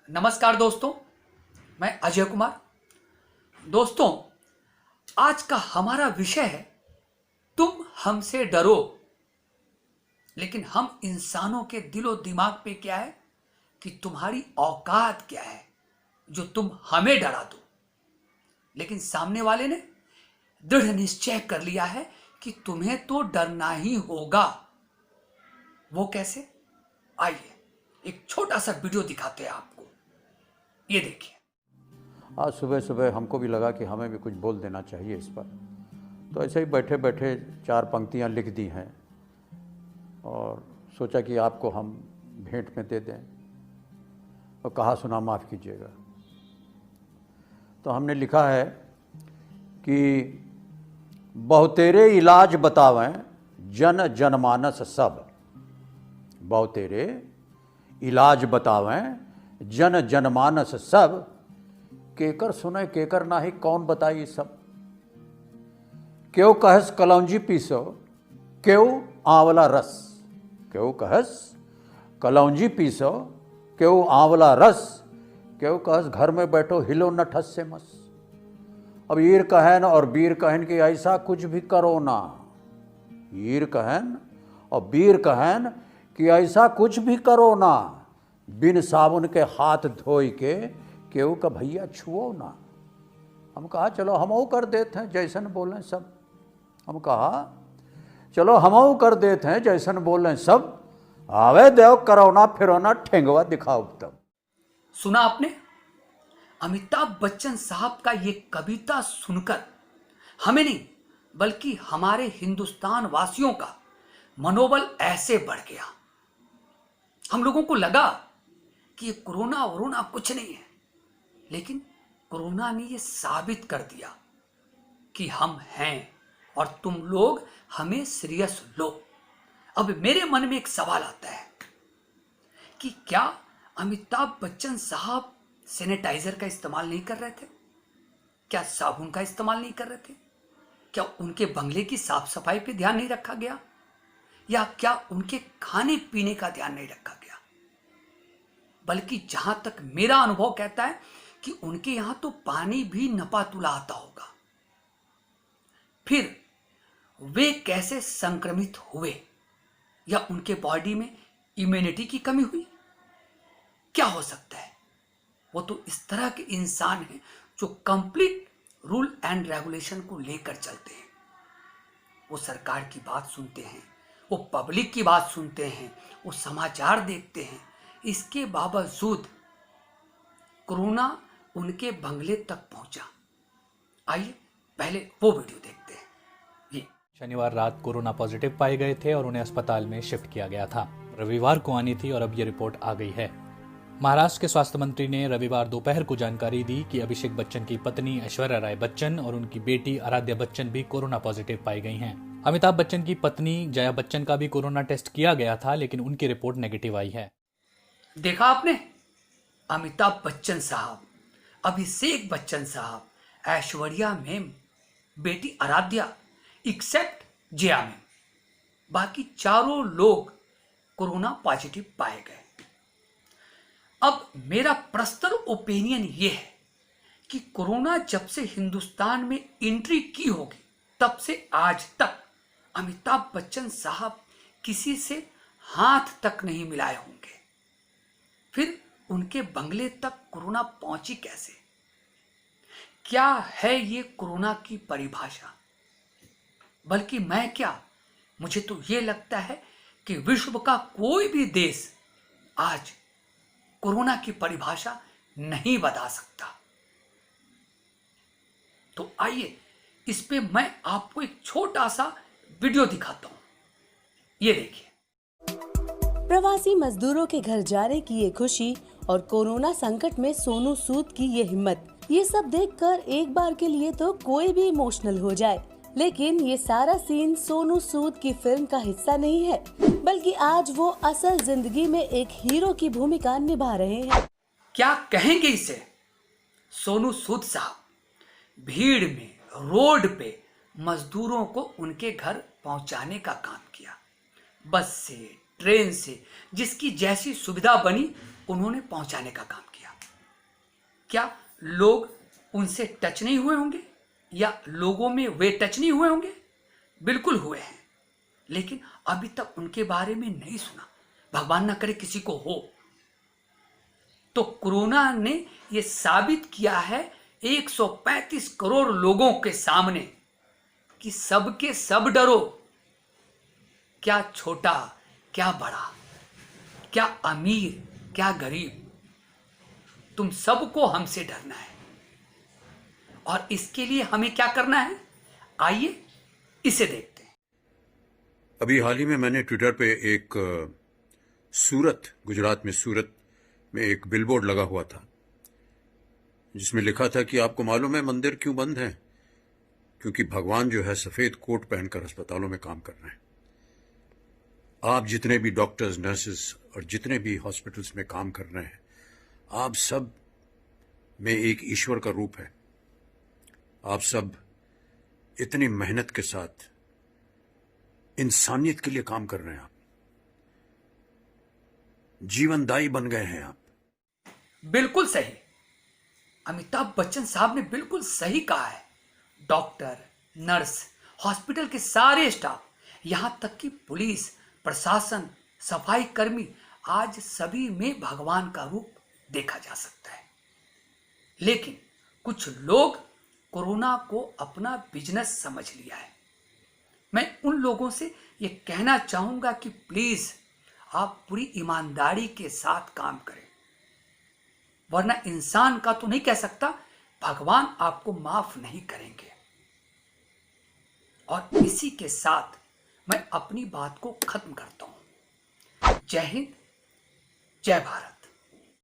नमस्कार दोस्तों, मैं अजय कुमार। दोस्तों, आज का हमारा विषय है तुम हमसे डरो, लेकिन हम इंसानों के दिलो दिमाग पे क्या है कि तुम्हारी औकात क्या है जो तुम हमें डरा दो। लेकिन सामने वाले ने दृढ़ निश्चय कर लिया है कि तुम्हें तो डरना ही होगा। वो कैसे? आइए एक छोटा सा वीडियो दिखाते हैं आपको, ये देखिए। आज सुबह सुबह हमको भी लगा कि हमें भी कुछ बोल देना चाहिए इस पर, तो ऐसे ही बैठे बैठे 4 पंक्तियां लिख दी हैं और सोचा कि आपको हम भेंट में दे दें और कहा सुना माफ़ कीजिएगा। तो हमने लिखा है कि बहुतेरे इलाज बतावें जन जनमानस सब, बहुतेरे इलाज बतावें जन जनमानस सब, केकर सुने केकर नाही कौन बताई सब। क्यों कहस कलौंजी पीसो क्यों आंवला रस, क्यों कहस कलौंजी पीसो क्यों आंवला रस, क्यों कहस घर में बैठो हिलो न ठस से मस। अब ईर कहन और बीर कहन कि ऐसा कुछ भी करो ना, ईर कहन और बीर कहन कि ऐसा कुछ भी करो ना, बिन साबुन के हाथ धोई के केहू का भैया छुओ ना। हम कहा चलो हमऊ कर देते हैं जैसन बोलें सब, हम कहा चलो हमऊ कर देते हैं जैसन बोलें सब, आवे देव करो ना फिरो ना ठेंगवा दिखाओ तब। सुना आपने? अमिताभ बच्चन साहब का ये कविता सुनकर हमें नहीं बल्कि हमारे हिंदुस्तान वासियों का मनोबल ऐसे बढ़ गया। हम लोगों को लगा कि ये कोरोना वरोना कुछ नहीं है, लेकिन कोरोना ने ये साबित कर दिया कि हम हैं और तुम लोग हमें सीरियस लो। अब मेरे मन में एक सवाल आता है कि क्या अमिताभ बच्चन साहब सैनिटाइजर का इस्तेमाल नहीं कर रहे थे? क्या साबुन का इस्तेमाल नहीं कर रहे थे? क्या उनके बंगले की साफ सफाई पे ध्यान नहीं रखा गया? या क्या उनके खाने पीने का ध्यान नहीं रखा गया? बल्कि जहां तक मेरा अनुभव कहता है कि उनके यहां तो पानी भी नपातुला आता होगा। फिर वे कैसे संक्रमित हुए? या उनके बॉडी में इम्यूनिटी की कमी हुई? क्या हो सकता है? वो तो इस तरह के इंसान हैं जो कंप्लीट रूल एंड रेगुलेशन को लेकर चलते हैं। वो सरकार की बात सुनते हैं, वो पब्लिक की बात सुनते हैं, वो समाचार देखते हैं। इसके बावजूद कोरोना उनके बंगले तक पहुंचा। आइए पहले वो वीडियो देखते हैं। ये शनिवार रात कोरोना पॉजिटिव पाए गए थे और उन्हें अस्पताल में शिफ्ट किया गया था। रविवार को आनी थी और अब ये रिपोर्ट आ गई है। महाराष्ट्र के स्वास्थ्य मंत्री ने रविवार दोपहर को जानकारी दी कि अभिषेक बच्चन की पत्नी ऐश्वर्या राय बच्चन और उनकी बेटी आराध्या बच्चन भी कोरोना पॉजिटिव पाई गई हैं। अमिताभ बच्चन की पत्नी जया बच्चन का भी कोरोना टेस्ट किया गया था, लेकिन उनकी रिपोर्ट नेगेटिव आई है। देखा आपने? अमिताभ बच्चन साहब, अभिषेक बच्चन साहब, ऐश्वर्या मैम, बेटी आराध्या, एक्सेप्ट जया मैम, बाकी चारों लोग कोरोना पॉजिटिव पाए गए। अब मेरा पर्सनल ओपिनियन ये है कि कोरोना जब से हिंदुस्तान में एंट्री की होगी तब से आज तक अमिताभ बच्चन साहब किसी से हाथ तक नहीं मिलाए होंगे। फिर उनके बंगले तक कोरोना पहुंची कैसे? क्या है ये कोरोना की परिभाषा? बल्कि मैं क्या, मुझे तो ये लगता है कि विश्व का कोई भी देश आज कोरोना की परिभाषा नहीं बता सकता। तो आइए इस पे मैं आपको एक छोटा सा वीडियो दिखाता हूं, ये देखिए। प्रवासी मजदूरों के घर जाने की ये खुशी और कोरोना संकट में सोनू सूद की ये हिम्मत, ये सब देखकर एक बार के लिए तो कोई भी इमोशनल हो जाए। लेकिन ये सारा सीन सोनू सूद की फिल्म का हिस्सा नहीं है, बल्कि आज वो असल जिंदगी में एक हीरो की भूमिका निभा रहे हैं। क्या कहेंगे इसे? सोनू सूद साहब भीड़ में रोड पे मजदूरों को उनके घर पहुंचाने का काम किया। बस से, ट्रेन से, जिसकी जैसी सुविधा बनी उन्होंने पहुंचाने का काम किया। क्या लोग उनसे टच नहीं हुए होंगे या लोगों में वे टच नहीं हुए होंगे? बिल्कुल हुए हैं, लेकिन अभी तक उनके बारे में नहीं सुना। भगवान ना करे किसी को हो। तो कोरोना ने यह साबित किया है 135 करोड़ लोगों के सामने कि सबके सब डरो, क्या छोटा क्या बड़ा, क्या अमीर क्या गरीब, तुम सबको हमसे डरना है। और इसके लिए हमें क्या करना है, आइए इसे देखते हैं। अभी हाल ही में मैंने ट्विटर पे एक सूरत, गुजरात में सूरत में एक बिलबोर्ड लगा हुआ था जिसमें लिखा था कि आपको मालूम है मंदिर क्यों बंद हैं? क्योंकि भगवान जो है सफेद कोट पहनकर अस्पतालों में काम कर रहे हैं। आप जितने भी डॉक्टर्स, नर्सेस और जितने भी हॉस्पिटल्स में काम कर रहे हैं, आप सब में एक ईश्वर का रूप है। आप सब इतनी मेहनत के साथ इंसानियत के लिए काम कर रहे हैं। आप जीवनदायी बन गए हैं। आप बिल्कुल सही, अमिताभ बच्चन साहब ने बिल्कुल सही कहा है। डॉक्टर, नर्स, हॉस्पिटल के सारे स्टाफ, यहां तक कि पुलिस, प्रशासन, सफाई कर्मी, आज सभी में भगवान का रूप देखा जा सकता है। लेकिन कुछ लोग कोरोना को अपना बिजनेस समझ लिया है। मैं उन लोगों से ये कहना चाहूंगा कि प्लीज आप पूरी ईमानदारी के साथ काम करें, वरना इंसान का तो नहीं कह सकता, भगवान आपको माफ नहीं करेंगे। और इसी के साथ मैं अपनी बात को खत्म करता हूं। जय हिंद, जय भारत।